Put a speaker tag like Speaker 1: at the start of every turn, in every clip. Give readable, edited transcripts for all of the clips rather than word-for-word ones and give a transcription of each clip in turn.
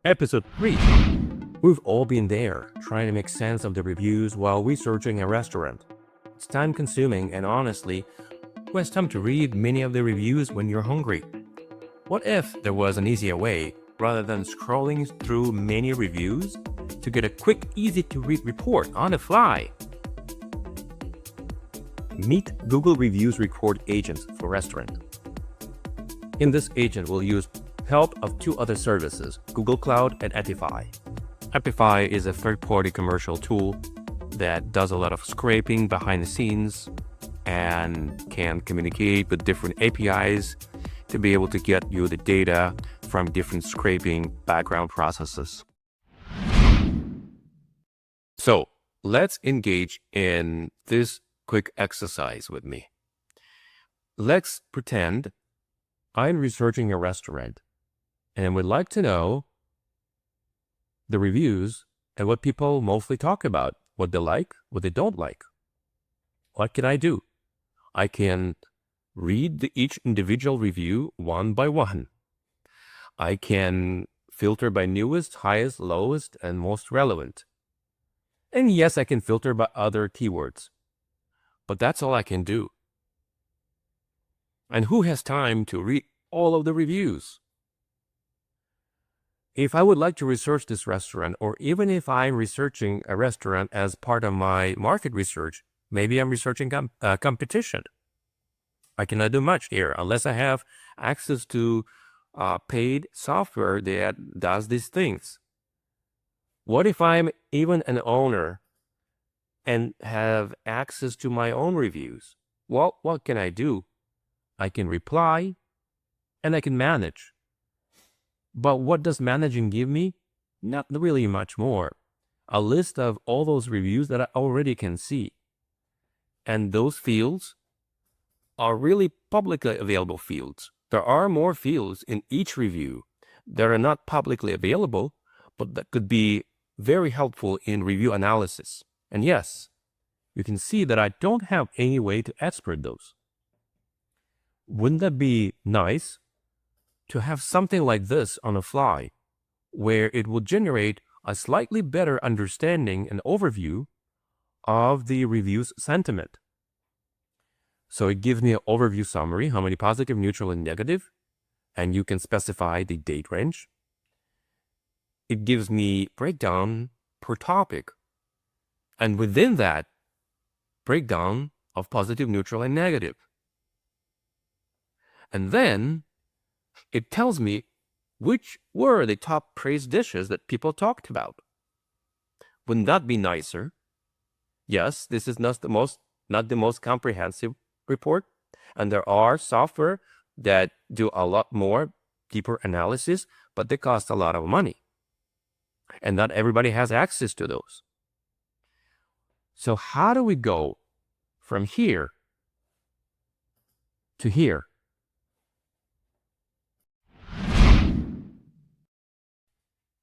Speaker 1: Episode 3. We've all been there, trying to make sense of the reviews while researching a restaurant. It's time-consuming, and honestly, who has time to read many of the reviews when you're hungry? What if there was an easier way, rather than scrolling through many reviews, to get a quick, easy-to-read report on the fly? Meet Google Reviews Record Agents for Restaurant. In this agent, we'll use help of two other services, Google Cloud and Apify. Apify is a third-party commercial tool that does a lot of scraping behind the scenes and can communicate with different APIs to be able to get you the data from different scraping background processes. So let's engage in this quick exercise with me. Let's pretend I'm researching a restaurant and would like to know the reviews and what people mostly talk about, what they like, what they don't like. What can I do? I can read each individual review one by one. I can filter by newest, highest, lowest, and most relevant. And yes, I can filter by other keywords. But that's all I can do. And who has time to read all of the reviews? If I would like to research this restaurant, or even if I'm researching a restaurant as part of my market research, maybe I'm researching competition. I cannot do much here unless I have access to paid software that does these things. What if I'm even an owner and have access to my own reviews? Well, what can I do? I can reply and I can manage. But what does managing give me? Not really much more. A list of all those reviews that I already can see. And those fields are really publicly available fields. There are more fields in each review that are not publicly available, but that could be very helpful in review analysis. And yes, you can see that I don't have any way to export those. Wouldn't that be nice to have something like this on the fly, where it will generate a slightly better understanding and overview of the review's sentiment? So it gives me an overview summary, how many positive, neutral, and negative, and you can specify the date range. It gives me breakdown per topic, and within that, breakdown of positive, neutral, and negative. And then it tells me which were the top praised dishes that people talked about. Wouldn't that be nicer? Yes, this is not the most comprehensive report, and there are software that do a lot more deeper analysis, but they cost a lot of money. And not everybody has access to those. So how do we go from here to here?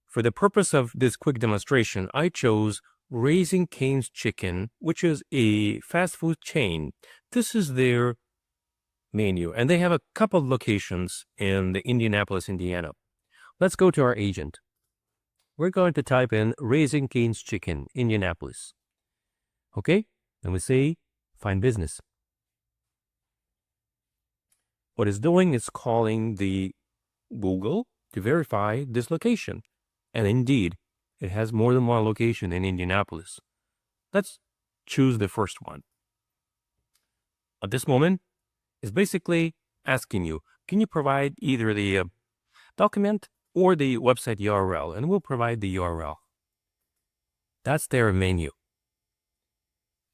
Speaker 1: For the purpose of this quick demonstration, I chose Raising Cane's Chicken, which is a fast food chain. This is their menu, and they have a couple of locations in the Indianapolis, Indiana. Let's go to our agent. We're going to type in Raising Cane's Chicken, Indianapolis. Okay, and we say find business. What it's doing is calling the Google to verify this location. And indeed, it has more than one location in Indianapolis. Let's choose the first one. At this moment, it's basically asking you, can you provide either the document or the website URL? And we'll provide the URL. That's their menu.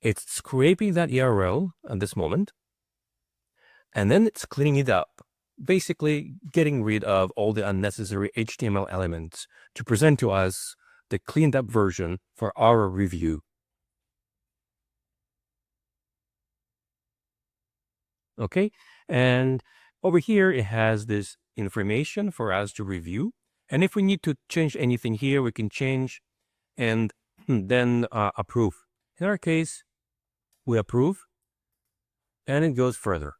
Speaker 1: It's scraping that URL at this moment, and then it's cleaning it up, basically getting rid of all the unnecessary HTML elements to present to us the cleaned up version for our review. Okay, and over here it has this information for us to review, and if we need to change anything here, we can change and then approve. In our case, we approve, and it goes further.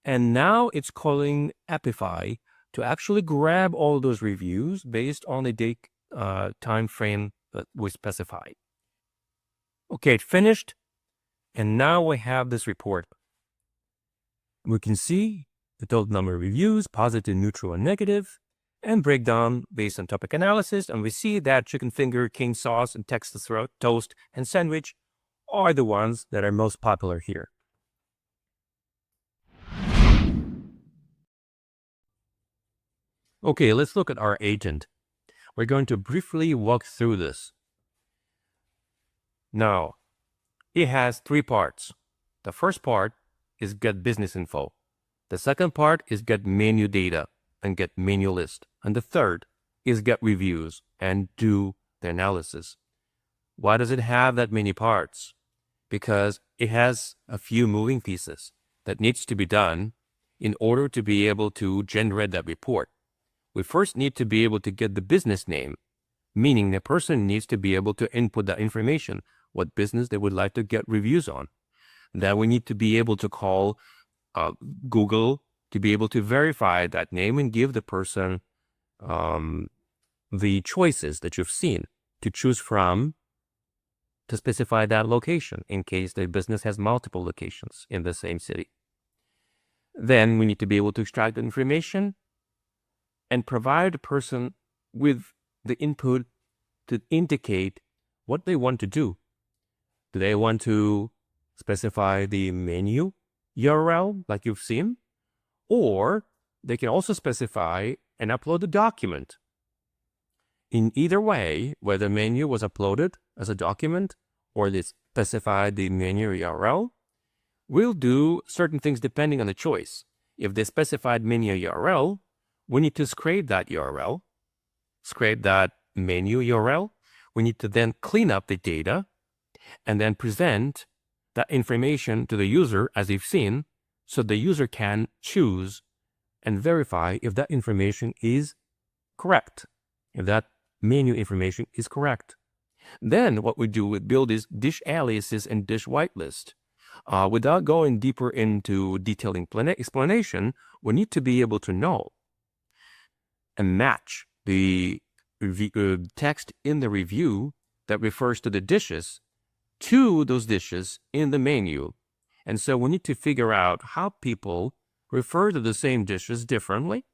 Speaker 1: And now it's calling Apify to actually grab all those reviews based on the date time frame that we specified. Okay, it finished. And now we have this report. We can see the total number of reviews, positive, neutral, and negative, and breakdown based on topic analysis. And we see that chicken finger, king sauce, and Texas toast and sandwich are the ones that are most popular here. Okay, let's look at our agent. We're going to briefly walk through this. Now, it has 3 parts. The first part is get business info. The second part is get menu data and get menu list. And the third is get reviews and do the analysis. Why does it have that many parts? Because it has a few moving pieces that needs to be done in order to be able to generate that report. We first need to be able to get the business name, meaning the person needs to be able to input that information, what business they would like to get reviews on. Then we need to be able to call Google to be able to verify that name and give the person the choices that you've seen to choose from to specify that location in case the business has multiple locations in the same city. Then we need to be able to extract the information and provide the person with the input to indicate what they want to do. Do they want to specify the menu URL like you've seen? Or they can also specify and upload a document. In either way, whether menu was uploaded as a document or they specified the menu URL, we'll do certain things depending on the choice. If they specified menu URL, we need to scrape that URL, scrape that menu URL. We need to then clean up the data and then present that information to the user as you've seen, so the user can choose and verify if that information is correct, if that menu information is correct. Then what we do, we build is dish aliases and dish whitelist. Without going deeper into detailed explanation, we need to be able to know and match the text in the review that refers to the dishes to those dishes in the menu. And so we need to figure out how people refer to the same dishes differently.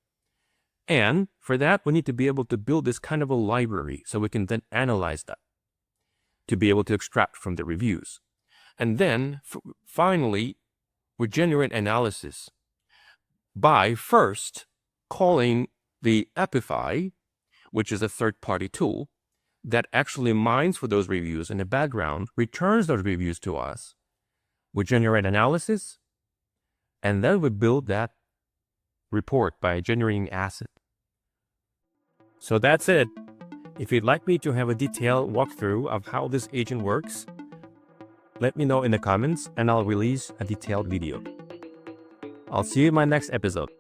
Speaker 1: And for that, we need to be able to build this kind of a library so we can then analyze that to be able to extract from the reviews. And then finally, we generate analysis by first calling the Apify, which is a third-party tool that actually mines for those reviews in the background, returns those reviews to us. We generate analysis, and then we build that report by generating asset. So that's it. If you'd like me to have a detailed walkthrough of how this agent works, let me know in the comments and I'll release a detailed video. I'll see you in my next episode.